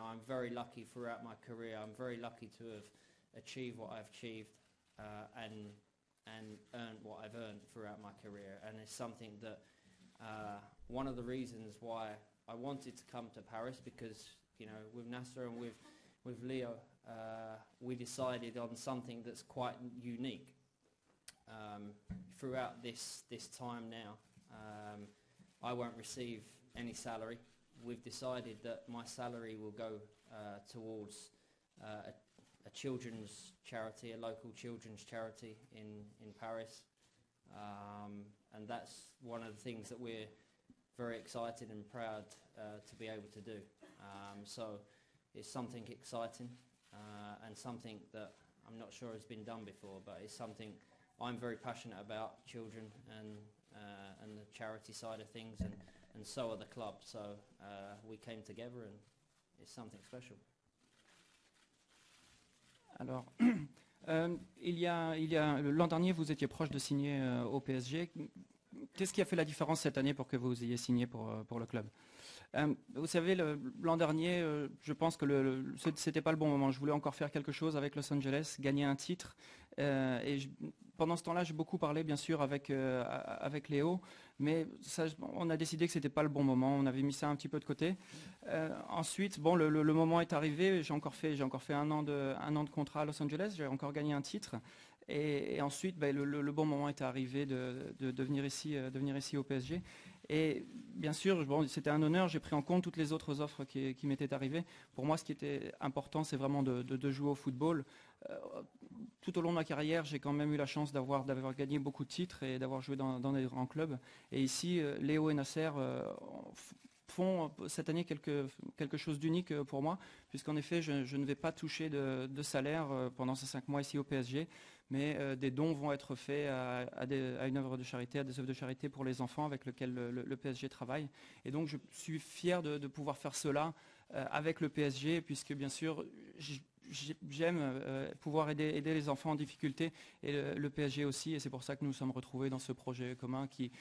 I'm very lucky throughout my career. I'm very lucky to have achieved what I've achieved and earned what I've earned throughout my career. And it's something that one of the reasons why I wanted to come to Paris, because with Nasser and with Leo, we decided on something that's quite unique. Throughout this time now, I won't receive any salary. We've decided that my salary will go towards a children's charity, a local children's charity in Paris, and that's one of the things that we're very excited and proud to be able to do. So it's something exciting and something that I'm not sure has been done before, but it's something I'm very passionate about, children and the charity side of things, and so are the club. So we came together and it's something special. Alors, l'an dernier, vous étiez proche de signer au PSG. Qu'est-ce qui a fait la différence cette année pour que vous ayez signé pour le club? Vous savez, l'an dernier, je pense que c'était pas le bon moment. Je voulais encore faire quelque chose avec Los Angeles, gagner un titre. Pendant ce temps-là, j'ai beaucoup parlé, bien sûr, avec Léo, mais on a décidé que c'était pas le bon moment. On avait mis ça un petit peu de côté. Ensuite, bon, le moment est arrivé. J'ai encore fait un an de contrat à Los Angeles. J'ai encore gagné un titre. Et ensuite, le bon moment est arrivé de venir ici au PSG. Et bien sûr, bon, c'était un honneur. J'ai pris en compte toutes les autres offres qui m'étaient arrivées. Pour moi, ce qui était important, c'est vraiment de jouer au football. Tout au long de ma carrière, j'ai quand même eu la chance d'avoir gagné beaucoup de titres et d'avoir joué dans des grands clubs. Et ici, Léo et Nasser font cette année quelque chose d'unique pour moi, puisqu'en effet, je ne vais pas toucher de salaire pendant ces 5 mois ici au PSG, mais des dons vont être faits à une œuvre de charité, à des œuvres de charité pour les enfants avec lesquels le PSG travaille. Et donc, je suis fier de pouvoir faire cela avec le PSG, puisque bien sûr, j'aime pouvoir aider les enfants en difficulté, et le PSG aussi, et c'est pour ça que nous sommes retrouvés dans ce projet commun qui,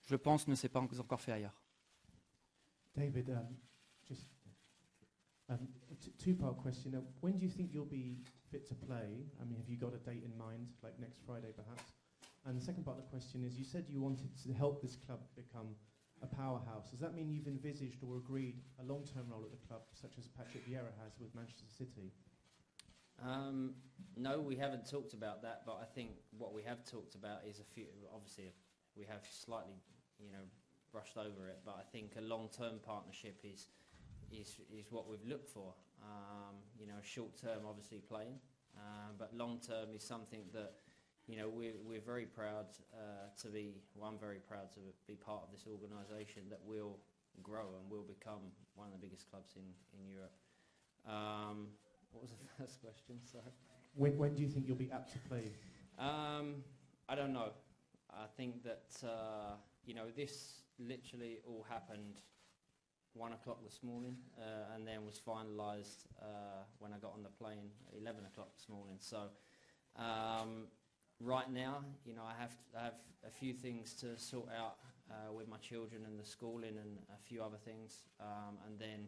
je pense, ne s'est pas encore fait ailleurs. David, just two-part question. When do you think you'll be fit to play? I mean, have you got a date in mind, like next Friday perhaps? And the second part of the question is, you said you wanted to help this club become a powerhouse. Does that mean you've envisaged or agreed a long-term role at the club, such as Patrick Vieira has with Manchester City? No, we haven't talked about that, but I think what we have talked about is obviously we have slightly, brushed over it, but I think a long-term partnership is what we've looked for. Short-term obviously playing, but long-term is something that, we're very proud to be, well, I'm very proud to be part of this organisation that will grow and will become one of the biggest clubs in Europe. What was the first question? Sorry. When do you think you'll be apt to play? I don't know. I think that, this literally all happened 1 o'clock this morning and then was finalised when I got on the plane at 11 o'clock this morning. So right now, I have a few things to sort out with my children and the schooling and a few other things. And then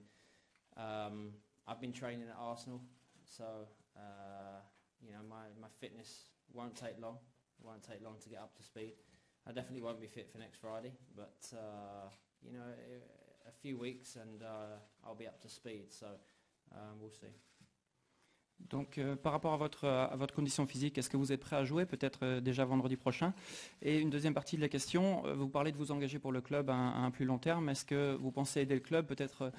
I've been training at Arsenal, so my fitness won't take long. It won't take long to get up to speed. I definitely won't be fit for next Friday, but a few weeks and I'll be up to speed. So we'll see. Donc par rapport à votre condition physique, est-ce que vous êtes prêt à jouer peut-être déjà vendredi prochain? Et une deuxième partie de la question, vous parlez de vous engager pour le club à un plus long terme. Est-ce que vous pensez aider le club, peut-être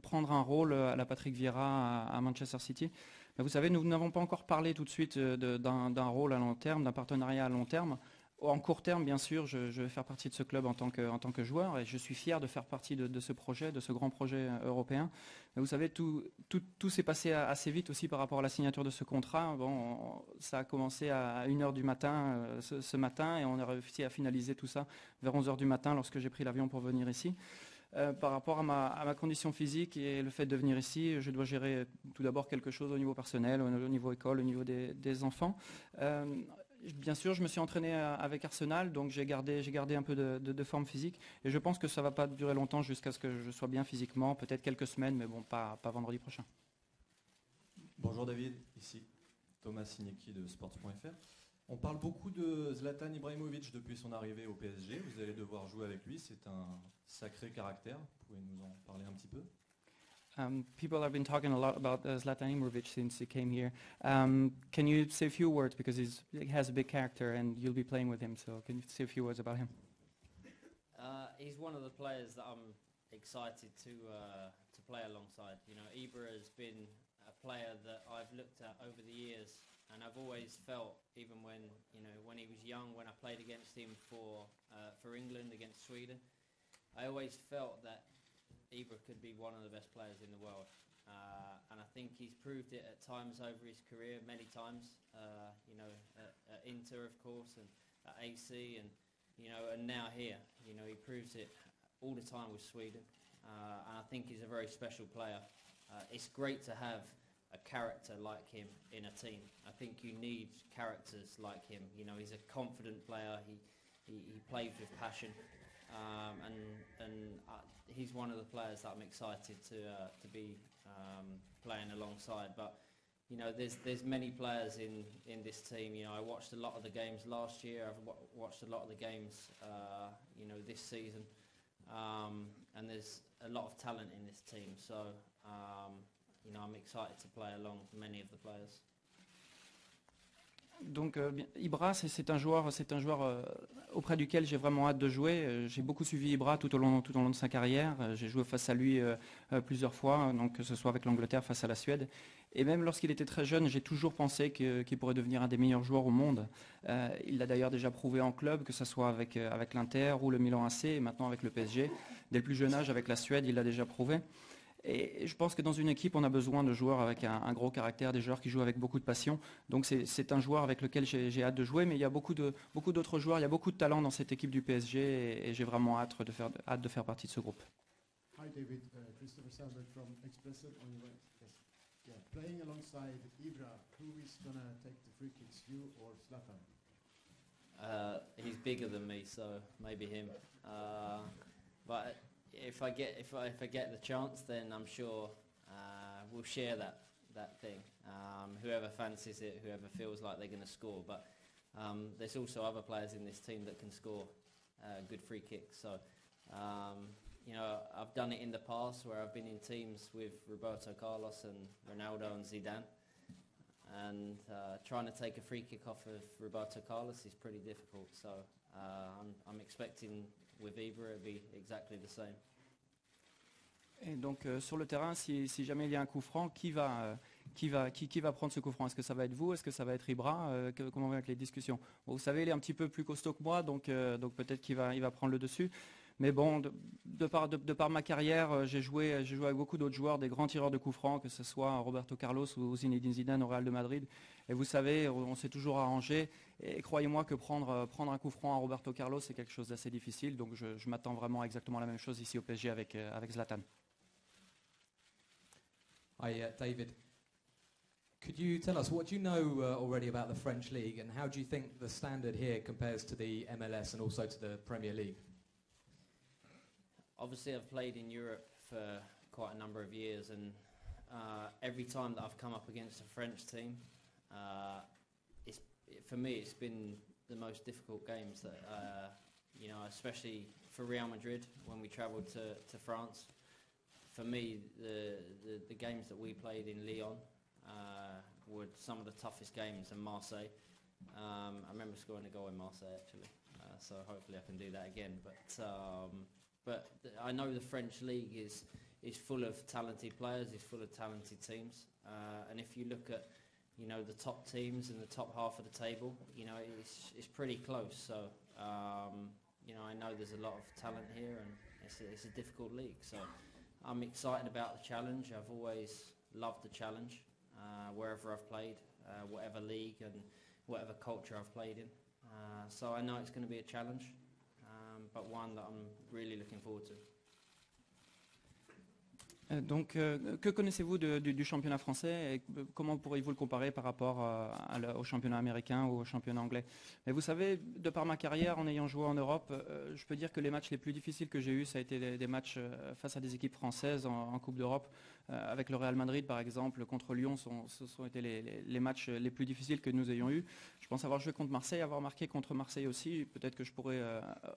prendre un rôle à la Patrick Vieira à Manchester City? Mais vous savez, nous n'avons pas encore parlé tout de suite d'un rôle à long terme, d'un partenariat à long terme. En court terme, bien sûr, je vais faire partie de ce club en tant que joueur, et je suis fier de faire partie de ce projet, de ce grand projet européen. Mais vous savez, tout s'est passé assez vite aussi par rapport à la signature de ce contrat. Bon, ça a commencé à 1h du matin ce matin, et on a réussi à finaliser tout ça vers 11h du matin lorsque j'ai pris l'avion pour venir ici. Par rapport à ma condition physique et le fait de venir ici, je dois gérer tout d'abord quelque chose au niveau personnel, au niveau école, au niveau des enfants. Bien sûr, je me suis entraîné avec Arsenal, donc j'ai gardé un peu de forme physique. Et je pense que ça ne va pas durer longtemps jusqu'à ce que je sois bien physiquement, peut-être quelques semaines, mais bon, pas vendredi prochain. Bonjour David, ici Thomas Signecki de sports.fr. On parle beaucoup de Zlatan Ibrahimovic depuis son arrivée au PSG. Vous allez devoir jouer avec lui, c'est un sacré caractère. Vous pouvez nous en parler un petit peu? People have been talking a lot about Zlatan Ibrahimovic since he came here. Can you say a few words, because he has a big character and you'll be playing with him, so can you say a few words about him? He's one of the players that I'm excited to play alongside. You know, Ibra has been a player that I've looked at over the years, and I've always felt, even when he was young, when I played against him for England against Sweden, I always felt that Ibra could be one of the best players in the world, and I think he's proved it at times over his career, many times. At Inter, of course, and at AC, and now here. He proves it all the time with Sweden, and I think he's a very special player. It's great to have a character like him in a team. I think you need characters like him. He's a confident player. He plays with passion. He's one of the players that I'm excited to be playing alongside. But there's many players in this team. I watched a lot of the games last year. I've watched a lot of the games this season, and there's a lot of talent in this team. So I'm excited to play along many of the players. Donc Ibra, c'est un joueur auprès duquel j'ai vraiment hâte de jouer. J'ai beaucoup suivi Ibra tout au long de sa carrière. J'ai joué face à lui plusieurs fois, donc que ce soit avec l'Angleterre face à la Suède. Et même lorsqu'il était très jeune, j'ai toujours pensé qu'il pourrait devenir un des meilleurs joueurs au monde. Il l'a d'ailleurs déjà prouvé en club, que ce soit avec l'Inter ou le Milan AC, et maintenant avec le PSG. Dès le plus jeune âge, avec la Suède, il l'a déjà prouvé. Et je pense que dans une équipe, on a besoin de joueurs avec un gros caractère, des joueurs qui jouent avec beaucoup de passion. Donc c'est un joueur avec lequel j'ai hâte de jouer, mais il y a beaucoup d'autres joueurs, il y a beaucoup de talent dans cette équipe du PSG, et j'ai vraiment hâte de faire partie de ce groupe. Hi David, Christopher Sandberg from Expresso on your right. Yes. Yeah. Playing alongside Ibra, who is going to take the free kicks, you or Zlatan? He's bigger than me, so maybe him. But if I get the chance, then I'm sure we'll share that thing. Whoever fancies it, whoever feels like they're going to score. But there's also other players in this team that can score good free kicks. So I've done it in the past where I've been in teams with Roberto Carlos and Ronaldo and Zidane, and trying to take a free kick off of Roberto Carlos is pretty difficult. So I'm expecting with Ibra it'll be exactly the same. Et donc sur le terrain, si jamais il y a un coup franc, qui va prendre ce coup franc? Est-ce que ça va être vous? Est-ce que ça va être Ibra? Comment va être les discussions? Bon, vous savez, il est un petit peu plus costaud que moi, donc peut-être qu'il va prendre le dessus. Mais bon, de par ma carrière, j'ai joué avec beaucoup d'autres joueurs, des grands tireurs de coups francs, que ce soit Roberto Carlos ou Zinedine Zidane au Real de Madrid. Et vous savez, on s'est toujours arrangé. Et croyez-moi que prendre un coup franc à Roberto Carlos, c'est quelque chose d'assez difficile. Donc je m'attends vraiment à exactement la même chose ici au PSG avec Zlatan. Hi, David. Could you tell us, what do you know already about the French League, and how do you think the standard here compares to the MLS and also to the Premier League? Obviously, I've played in Europe for quite a number of years, and every time that I've come up against a French team, for me, it's been the most difficult games that, especially for Real Madrid when we travelled to France. For me, the games that we played in Lyon were some of the toughest games, and Marseille. I remember scoring a goal in Marseille actually, so hopefully I can do that again. But I know the French league is full of talented players, is full of talented teams, and if you look at the top teams in the top half of the table, it's pretty close. So I know there's a lot of talent here, and it's a difficult league. So I'm excited about the challenge. I've always loved the challenge, wherever I've played, whatever league and whatever culture I've played in. So I know it's going to be a challenge, but one that I'm really looking forward to. Donc, que connaissez-vous du championnat français et comment pourriez-vous le comparer par rapport au championnat américain ou au championnat anglais? Mais vous savez, de par ma carrière, en ayant joué en Europe, je peux dire que les matchs les plus difficiles que j'ai eus, ça a été des matchs face à des équipes françaises en Coupe d'Europe. Avec le Real Madrid, par exemple, contre Lyon, ce sont été les matchs les plus difficiles que nous ayons eus. Je pense avoir joué contre Marseille, avoir marqué contre Marseille aussi. Peut-être que je pourrais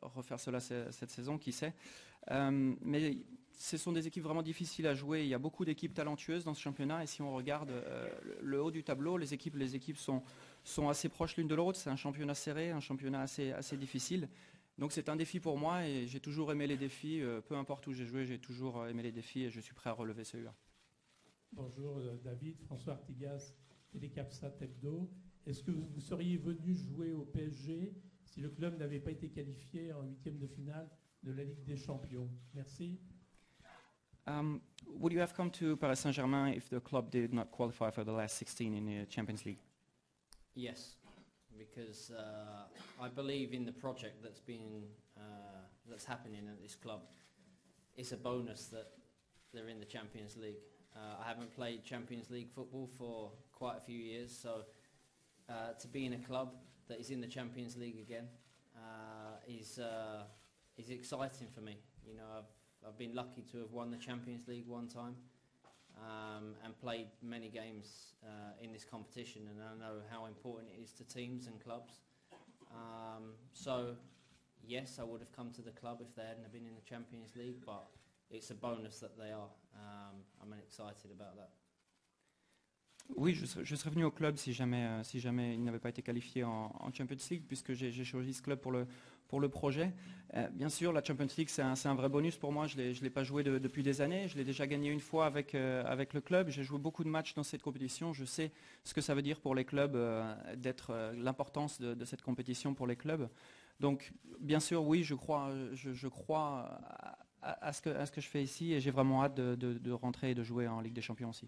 refaire cela cette saison, qui sait. Mais ce sont des équipes vraiment difficiles à jouer. Il y a beaucoup d'équipes talentueuses dans ce championnat. Et si on regarde le haut du tableau, les équipes sont assez proches l'une de l'autre. C'est un championnat serré, un championnat assez difficile. Donc c'est un défi pour moi et j'ai toujours aimé les défis. Peu importe où j'ai joué, j'ai toujours aimé les défis et je suis prêt à relever celui-là. Bonjour David, François Artigas, Télécapsat Hebdo. Est-ce que vous seriez venu jouer au PSG si le club n'avait pas été qualifié en huitième de finale de la Ligue des Champions? Merci. Would you have come to Paris Saint-Germain if the club did not qualify for the last 16 in the Champions League? Yes, because I believe in the project that's happening at this club. It's a bonus that they're in the Champions League. I haven't played Champions League football for quite a few years, so to be in a club that is in the Champions League again is exciting for me. You know, I've been lucky to have won the Champions League one time and played many games in this competition, and I know how important it is to teams and clubs. So, yes, I would have come to the club if they hadn't been in the Champions League, but it's a bonus that they are. I'm excited about that. Oui, je serais venu au club si jamais il n'avait pas été qualifié en Champions League, puisque j'ai choisi ce club pour le projet. Bien sûr, la Champions League, c'est un vrai bonus pour moi. Je ne l'ai pas joué depuis des années. Je l'ai déjà gagné une fois avec le club. J'ai joué beaucoup de matchs dans cette compétition. Je sais ce que ça veut dire pour les clubs, l'importance de cette compétition pour les clubs. Donc, bien sûr, oui, je crois à ce que je fais ici et j'ai vraiment hâte de rentrer et de jouer en Ligue des Champions aussi.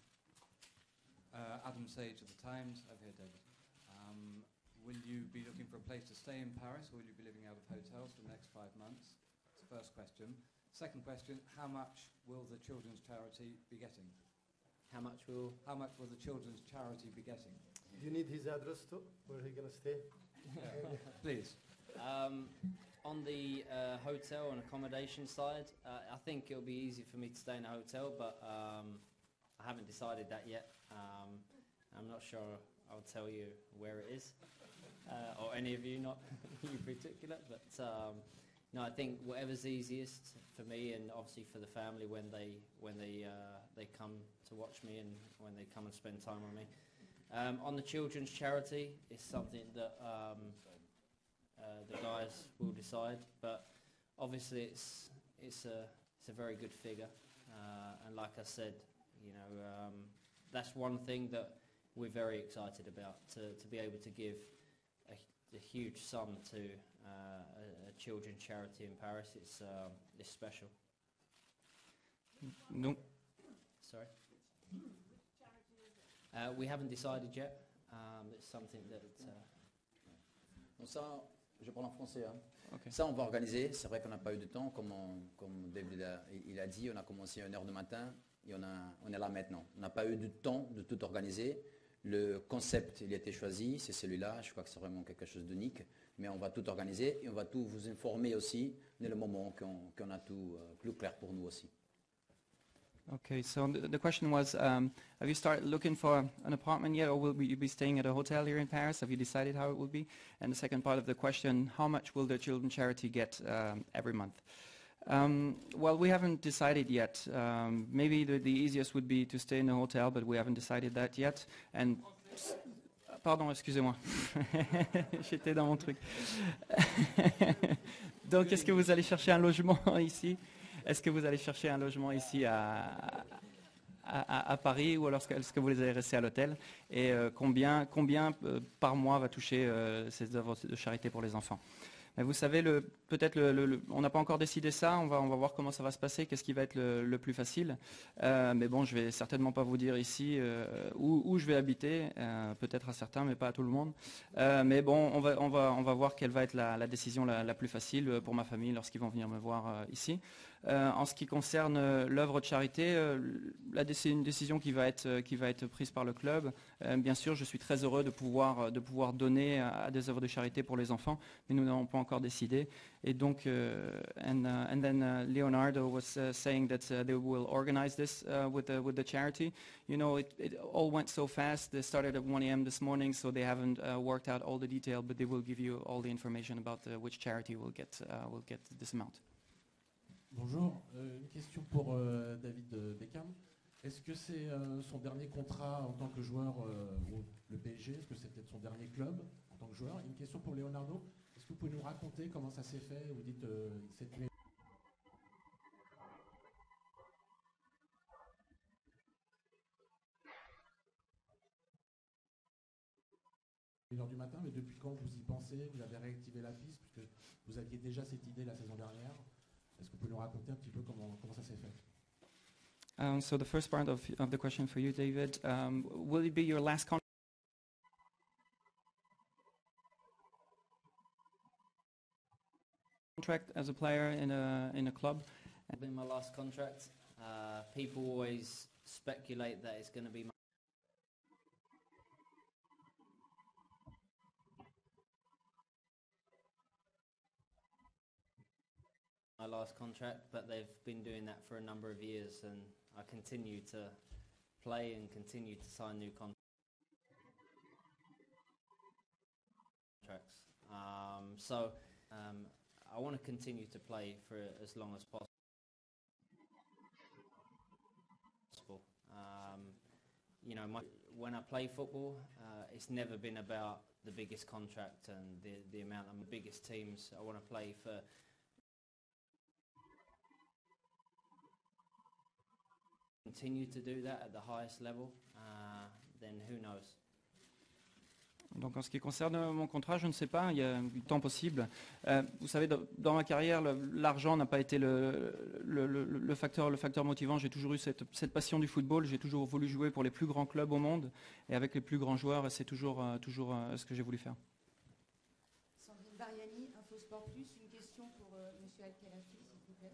Adam Sage of the Times, over here, David. Will you be looking for a place to stay in Paris, or will you be living out of hotels for the next 5 months? That's the first question. Second question, how much will the children's charity be getting? How much will the children's charity be getting? Do you need his address too? Where he gonna stay? Please. On the hotel and accommodation side, I think it'll be easy for me to stay in a hotel, but I haven't decided that yet. I'm not sure I'll tell you where it is, or any of you, not you in particular, but no, I think whatever's easiest for me and obviously for the family when they come to watch me and when they come and spend time with me. On the children's charity, it's something that the guys will decide, but obviously it's a very good figure, and like I said, you know, that's one thing that we're very excited about, to be able to give a huge sum to a children's charity in Paris. It's special. No. Sorry? We haven't decided yet. It's something that... Donc ça, je parle en français. Hein. Okay. Ça, on va organiser. C'est vrai qu'on n'a pas eu de temps. Comme David il a dit, on a commencé à 1h du matin et on est là maintenant. On n'a pas eu de temps de tout organiser. Le concept, il a été choisi, c'est celui-là. Je crois que c'est vraiment quelque chose d'unique. Mais on va tout organiser et on va tout vous informer aussi dès le moment qu'on a tout plus clair pour nous aussi. Okay, so the question was, have you started looking for an apartment yet, or will you be staying at a hotel here in Paris? Have you decided how it will be? And the second part of the question, how much will the children's charity get every month? Well, we haven't decided yet. Maybe the easiest would be to stay in a hotel, but we haven't decided that yet. And pardon, excusez-moi, j'étais dans mon truc. Donc, est-ce que vous allez chercher un logement ici? Est-ce que vous allez chercher un logement ici à Paris, ou alors est-ce que vous allez rester à l'hôtel? Et combien par mois va toucher ces œuvres de charité pour les enfants? Mais vous savez, peut-être on n'a pas encore décidé ça, on va voir comment ça va se passer, qu'est-ce qui va être le plus facile. Mais bon, je vais certainement pas vous dire ici où je vais habiter, peut-être à certains, mais pas à tout le monde. Mais bon, on va voir quelle va être la décision la plus facile pour ma famille lorsqu'ils vont venir me voir ici. En ce qui concerne l'œuvre de charité, c'est une décision qui va être prise par le club. Bien sûr, je suis très heureux de pouvoir donner à des œuvres de charité pour les enfants, mais nous n'avons pas encore décidé. Et donc, and then Leonardo was saying that they will organize this with the charity. You know, it all went so fast. They started at 1 a.m. this morning, so they haven't worked out all the detail, but they will give you all the information about which charity will get this amount. Bonjour, une question pour David Beckham. Est-ce que c'est son dernier contrat en tant que joueur au le PSG? Est-ce que c'est peut-être son dernier club en tant que joueur? Une question pour Leonardo. Est-ce que vous pouvez nous raconter comment ça s'est fait? Vous dites cette nuit 1h du matin, mais depuis quand vous y pensez? Vous avez réactivé la piste puisque vous aviez déjà cette idée la saison dernière. Est-ce que vous pouvez nous raconter un petit peu comment ça s'est fait? So the first part of the question for you, David, will it be your last contract as a player in a club? It'll be my last contract. People always speculate that it's going to be my last contract, but they've been doing that for a number of years, and I continue to play and continue to sign new contracts. I want to continue to play for as long as possible. You know, when I play football, it's never been about the biggest contract and the amount of the biggest teams. I want to play for continue to do that at the highest level, then who knows. Donc en ce qui concerne mon contrat, je ne sais pas, il y a du temps possible. Vous savez, dans ma carrière, l'argent n'a pas été le facteur motivant. J'ai toujours eu cette passion du football, j'ai toujours voulu jouer pour les plus grands clubs au monde et avec les plus grands joueurs, et c'est toujours ce que j'ai voulu faire. Sandrine Bariani, Infosport Plus, une question pour M. Al-Khalafi, s'il vous plaît.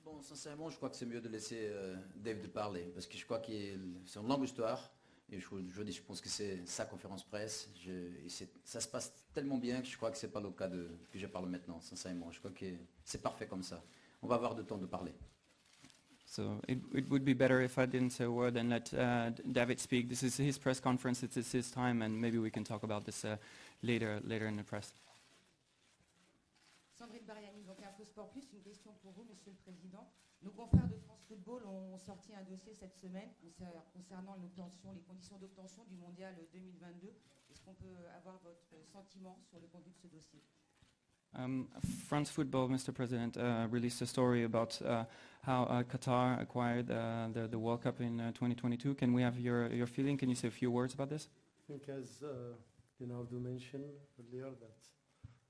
Bon, sincèrement, je crois que c'est mieux de laisser Dave parler, parce que je crois que c'est une longue histoire. Et je pense que c'est sa conférence presse. Ça se passe tellement bien que je crois que c'est pas le cas que je parle maintenant, sincèrement. Je crois que c'est parfait comme ça. On va avoir le temps de parler. So it would be better if I didn't say a word and let David speak. This is his press conference, it's his time, and maybe we can talk about this later in the press. Sandrine Bariani, donc Infosport Plus, une question pour vous, Monsieur le Président. Nos confrères de France Football ont sorti un dossier cette semaine concernant les conditions d'obtention du Mondial 2022. Est-ce qu'on peut avoir votre sentiment sur le contenu de ce dossier? France Football, Mr. President, released a story about how Qatar acquired the World Cup in 2022. Can we have your feeling? Can you say a few words about this? I think as Leonardo mentioned earlier that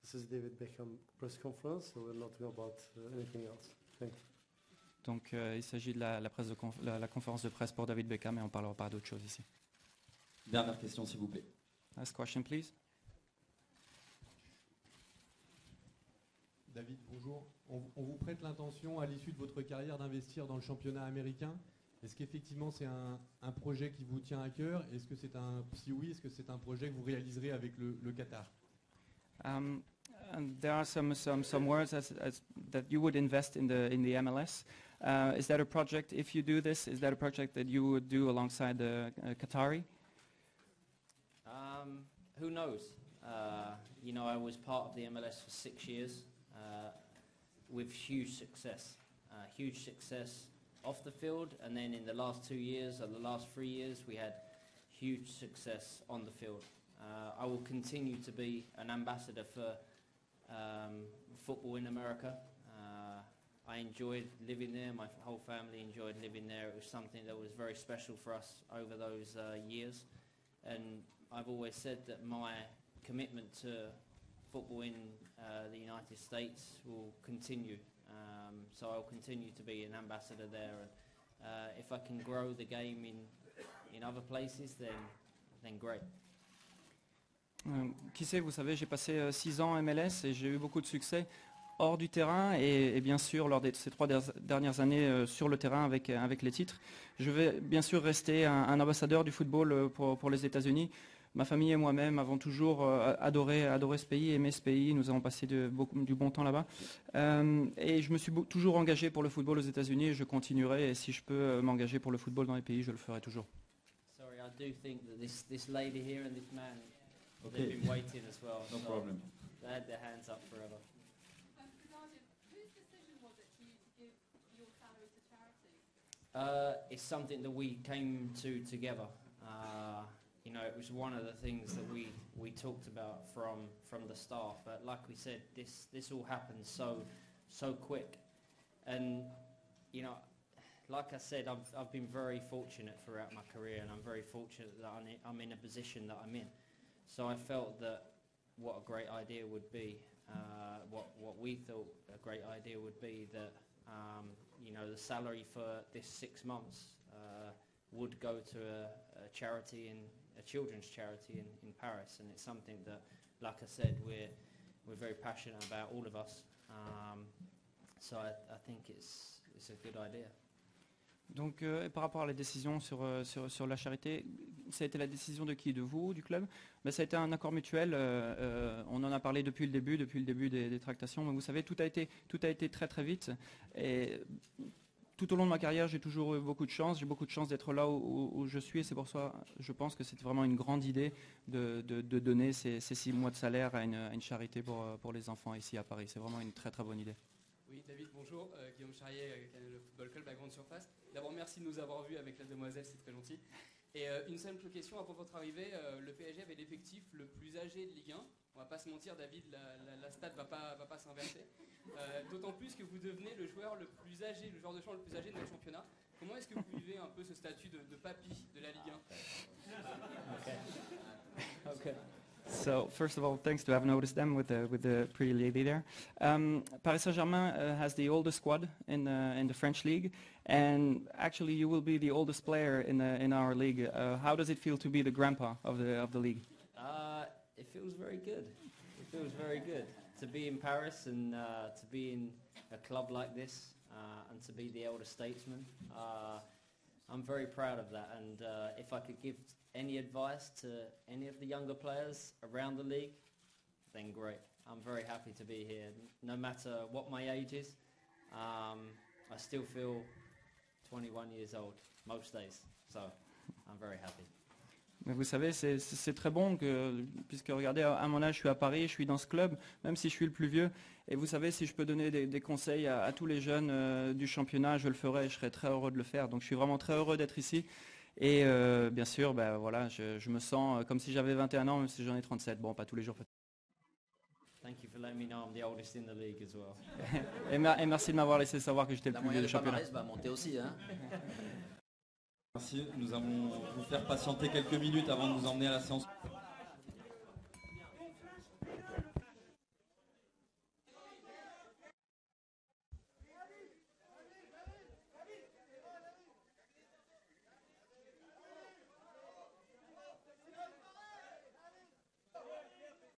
this is David Beckham press conference, so we're not talking about anything else. Thank you. Donc il s'agit de la conférence de presse pour David Beckham et on ne parlera pas d'autre chose ici. Dernière question, s'il vous plaît. Last question, please. David, bonjour. On vous prête l'intention, à l'issue de votre carrière, d'investir dans le championnat américain. Est-ce qu'effectivement c'est un projet qui vous tient à cœur? Si oui, est-ce que c'est un projet que vous réaliserez avec le Qatar? And there are some words that you would invest in the MLS. Is that a project? If you do this, is that a project that you would do alongside the Qatari? Who knows? You know, I was part of the MLS for 6 years with huge success off the field, and then in the last 2 years or the last 3 years, we had huge success on the field. I will continue to be an ambassador for football in America. I enjoyed living there. My whole family enjoyed living there. It was something that was very special for us over those years. And I've always said that my commitment to football in the United States will continue. So I'll continue to be an ambassador there. And if I can grow the game in other places, then great. Qui sait, vous savez, j'ai passé 6 ans en MLS et j'ai eu beaucoup de succès. hors du terrain et bien sûr lors de ces 3 dernières années sur le terrain avec les titres. Je vais bien sûr rester un ambassadeur du football pour les États-Unis. Ma famille et moi-même avons toujours adoré ce pays, aimé ce pays. Nous avons passé du bon temps là-bas. Et je me suis toujours engagé pour le football aux États-Unis et je continuerai. Et si je peux m'engager pour le football dans les pays, je le ferai toujours. Sorry, I do think that this lady here and this man, Okay. they've been waiting as well. No so problem. They had their hands up forever. Whose decision was it for you to give your salary to charity? It's something that we came to together. You know, it was one of the things that we talked about from the start. But like we said, this all happened so quick, and you know, like I said, I've been very fortunate throughout my career, and I'm very fortunate that I'm in a position that I'm in. So I felt that what a great idea would be, what we thought a great idea would be that you know, the salary for this 6 months would go to a charity a children's charity in Paris, and it's something that, like I said, we're very passionate about, all of us. So I think it's a good idea. Donc par rapport à la décision sur la charité, ça a été la décision de qui? De vous, du club? Ben, ça a été un accord mutuel, on en a parlé depuis le début des tractations, mais vous savez, tout a été très très vite. Et tout au long de ma carrière, j'ai toujours eu beaucoup de chance. J'ai beaucoup de chance d'être là où je suis. Et c'est pour ça, je pense que c'est vraiment une grande idée de donner ces 6 mois de salaire à une charité pour les enfants ici à Paris. C'est vraiment une très très bonne idée. Oui, David, bonjour. Guillaume Charrier, Canal Football Club, la grande surface. D'abord, merci de nous avoir vus avec la demoiselle, c'est très gentil. Et une simple question, avant votre arrivée, le PSG avait l'effectif le plus âgé de Ligue 1. On va pas se mentir, David, la stat va pas s'inverser. D'autant plus que vous devenez le joueur le plus âgé, le joueur de champ le plus âgé de notre championnat. Comment est-ce que vous vivez un peu ce statut de papy de la Ligue 1? Okay. So first of all, thanks to have noticed them with the pretty lady there. Paris Saint-Germain has the oldest squad in the French league, and actually you will be the oldest player in our league. How does it feel to be the grandpa of the league? It feels very good. It feels very good to be in Paris and to be in a club like this and to be the elder statesman. I'm very proud of that, and if I could give any advice to any of the younger players around the league, then great. I'm very happy to be here. No matter what my age is, I still feel 21 years old most days, so I'm very happy. Mais vous savez, c'est très bon puisque regardez, à mon âge, je suis à Paris, je suis dans ce club, même si je suis le plus vieux. Et vous savez, si je peux donner des conseils à tous les jeunes du championnat, je le ferai, je serai très heureux de le faire. Donc je suis vraiment très heureux d'être ici. Et bien sûr, voilà, je me sens comme si j'avais 21 ans, même si j'en ai 37. Bon, pas tous les jours. Thank you for letting me know I'm the oldest in the league as well. et merci de m'avoir laissé savoir que j'étais le plus vieux du championnat. La moyenne de palmarès va monter aussi, hein. Merci, nous allons vous faire patienter quelques minutes avant de nous emmener à la séance.